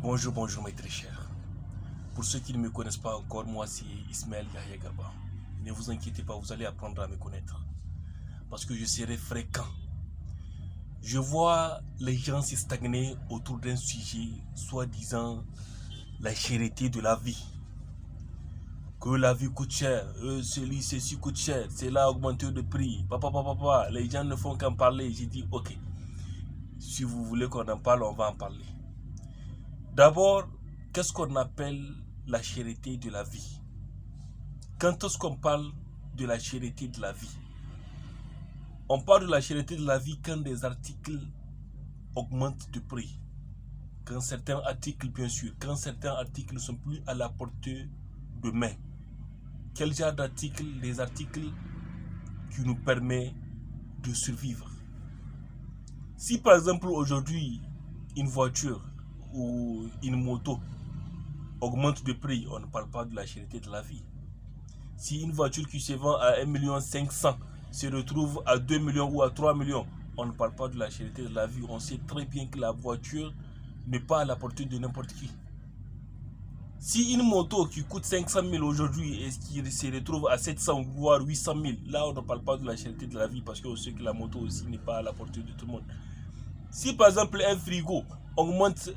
Bonjour, bonjour mes très chers. Pour ceux qui ne me connaissent pas encore, moi c'est Ismaël Yahya Garba. Ne vous inquiétez pas, vous allez apprendre à me connaître. Parce que je serai fréquent. Je vois les gens se stagner autour d'un sujet, soi-disant la chérité de la vie. Que la vie coûte cher, ceci coûte cher, c'est là augmenté de prix. Papa. Les gens ne font qu'en parler. J'ai dit ok, si vous voulez qu'on en parle, on va en parler. D'abord, qu'est-ce qu'on appelle la chérité de la vie? Quand est-ce qu'on parle de la chérité de la vie? On parle de la chérité de la vie quand des articles augmentent de prix. Quand certains articles, bien sûr, quand certains articles ne sont plus à la portée de main. Quel genre d'articles? Les articles qui nous permettent de survivre. Si par exemple aujourd'hui, une voiture ou une moto augmente de prix, on ne parle pas de la chérité de la vie. Si une voiture qui se vend à 1,5 million se retrouve à 2 millions ou à 3 millions, on ne parle pas de la chérité de la vie. On sait très bien que la voiture n'est pas à la portée de n'importe qui. Si une moto qui coûte 500 000 aujourd'hui et qui se retrouve à 700 voire 800 000, là on ne parle pas de la chérité de la vie parce qu'on sait que la moto aussi n'est pas à la portée de tout le monde. Si par exemple un frigo augmente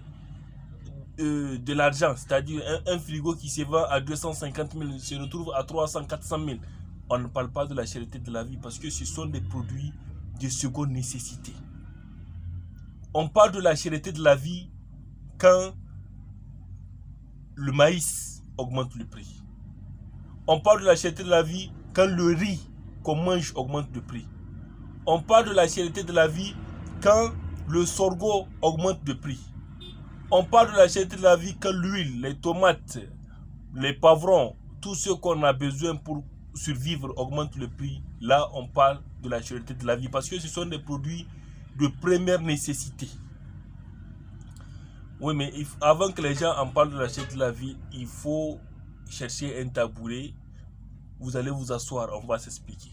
de l'argent, c'est-à-dire un frigo qui se vend à 250 000 se retrouve à 300, 400 000, on ne parle pas de la chérité de la vie parce que ce sont des produits de seconde nécessité. On parle de la chérité de la vie quand le maïs augmente le prix. On parle de la chérité de la vie quand le riz qu'on mange augmente de prix. On parle de la chérité de la vie quand le sorgho augmente de prix. On parle de la chérité de la vie quand l'huile, les tomates, les poivrons, tout ce qu'on a besoin pour survivre augmente le prix. Là, on parle de la chérité de la vie parce que ce sont des produits de première nécessité. Oui, mais avant que les gens en parlent de la chérité de la vie, il faut chercher un tabouret. Vous allez vous asseoir, on va s'expliquer.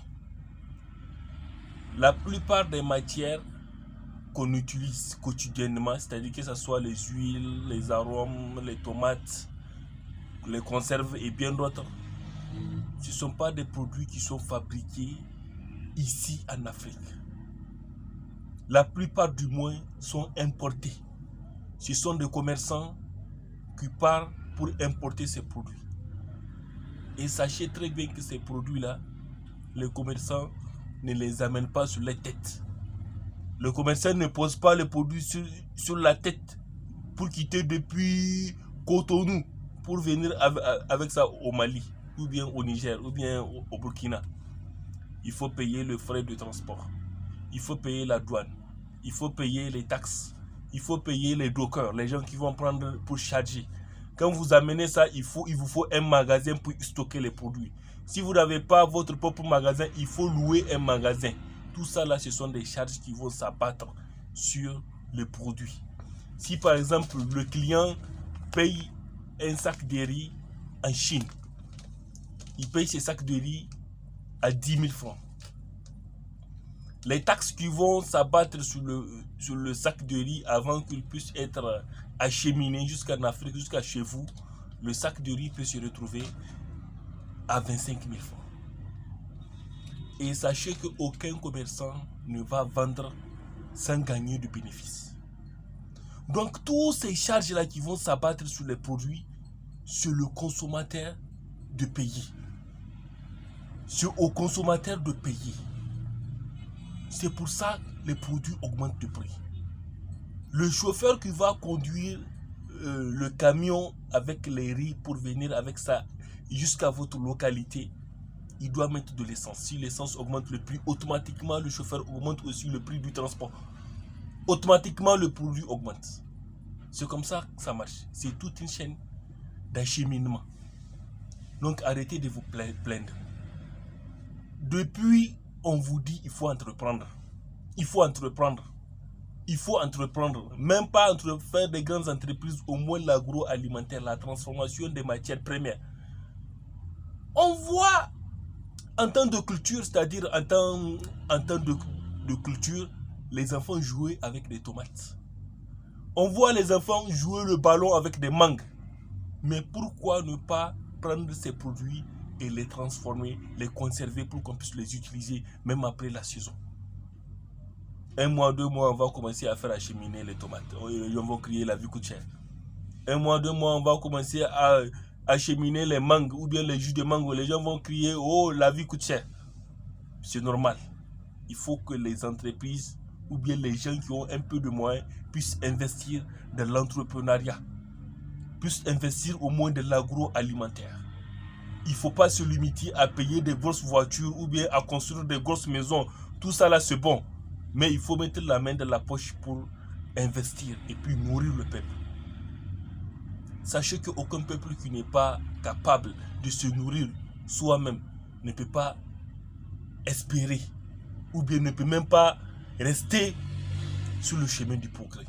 La plupart des matières qu'on utilise quotidiennement, c'est-à-dire que ce soit les huiles, les arômes, les tomates, les conserves et bien d'autres, ce ne sont pas des produits qui sont fabriqués ici en Afrique. La plupart du moins sont importés. Ce sont des commerçants qui partent pour importer ces produits. Et sachez très bien que ces produits-là, les commerçants ne les amènent pas sur les têtes. Le commerçant ne pose pas les produits sur la tête pour quitter depuis Cotonou pour venir avec ça au Mali, ou bien au Niger, ou bien au Burkina. Il faut payer le frais de transport. Il faut payer la douane. Il faut payer les taxes. Il faut payer les dockers, les gens qui vont prendre pour charger. Quand vous amenez ça, il vous faut un magasin pour stocker les produits. Si vous n'avez pas votre propre magasin, il faut louer un magasin. Tout ça là, ce sont des charges qui vont s'abattre sur le produit. Si par exemple le client paye un sac de riz en Chine, il paye ce sac de riz à 10 000 francs. Les taxes qui vont s'abattre sur le sac de riz avant qu'il puisse être acheminé jusqu'en Afrique, jusqu'à chez vous, le sac de riz peut se retrouver à 25 000 francs. Et sachez qu'aucun commerçant ne va vendre sans gagner de bénéfices. Donc, toutes ces charges-là qui vont s'abattre sur les produits, c'est le consommateur de payer. C'est au consommateur de payer. C'est pour ça que les produits augmentent de prix. Le chauffeur qui va conduire le camion avec les riz pour venir avec ça jusqu'à votre localité, il doit mettre de l'essence. Si l'essence augmente le prix, automatiquement le chauffeur augmente aussi le prix du transport. Automatiquement le produit augmente. C'est comme ça que ça marche. C'est toute une chaîne d'acheminement. Donc arrêtez de vous plaindre. Depuis, on vous dit il faut entreprendre. Il faut entreprendre. Il faut entreprendre. Même pas faire des grandes entreprises, au moins l'agroalimentaire, la transformation des matières premières. On voit en temps de culture, c'est-à-dire en temps de culture, les enfants jouaient avec des tomates. On voit les enfants jouer le ballon avec des mangues. Mais pourquoi ne pas prendre ces produits et les transformer, les conserver pour qu'on puisse les utiliser même après la saison? 1 mois, 2 mois, on va commencer à faire acheminer les tomates. Les gens vont crier la vie coûte cher. 1 mois, 2 mois, on va commencer à acheminer les mangues ou bien les jus de mangue. Les gens vont crier oh la vie coûte cher. C'est normal. Il faut que les entreprises ou bien les gens qui ont un peu de moyens puissent investir dans l'entrepreneuriat, puissent investir au moins dans l'agroalimentaire. Il ne faut pas se limiter à payer des grosses voitures ou bien à construire des grosses maisons. Tout ça là c'est bon. Mais il faut mettre la main dans la poche pour investir et puis nourrir le peuple. Sachez qu'aucun peuple qui n'est pas capable de se nourrir soi-même ne peut pas espérer ou bien ne peut même pas rester sur le chemin du progrès.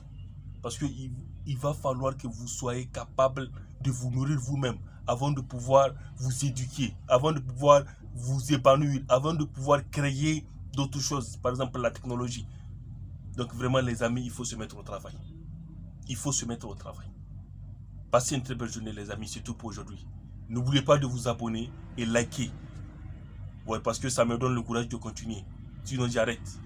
Parce qu'il va falloir que vous soyez capable de vous nourrir vous-même avant de pouvoir vous éduquer, avant de pouvoir vous épanouir, avant de pouvoir créer d'autres choses, par exemple la technologie. Donc vraiment les amis, il faut se mettre au travail. Il faut se mettre au travail. Passez une très belle journée les amis, c'est tout pour aujourd'hui. N'oubliez pas de vous abonner et liker. Ouais, parce que ça me donne le courage de continuer. Sinon j'arrête.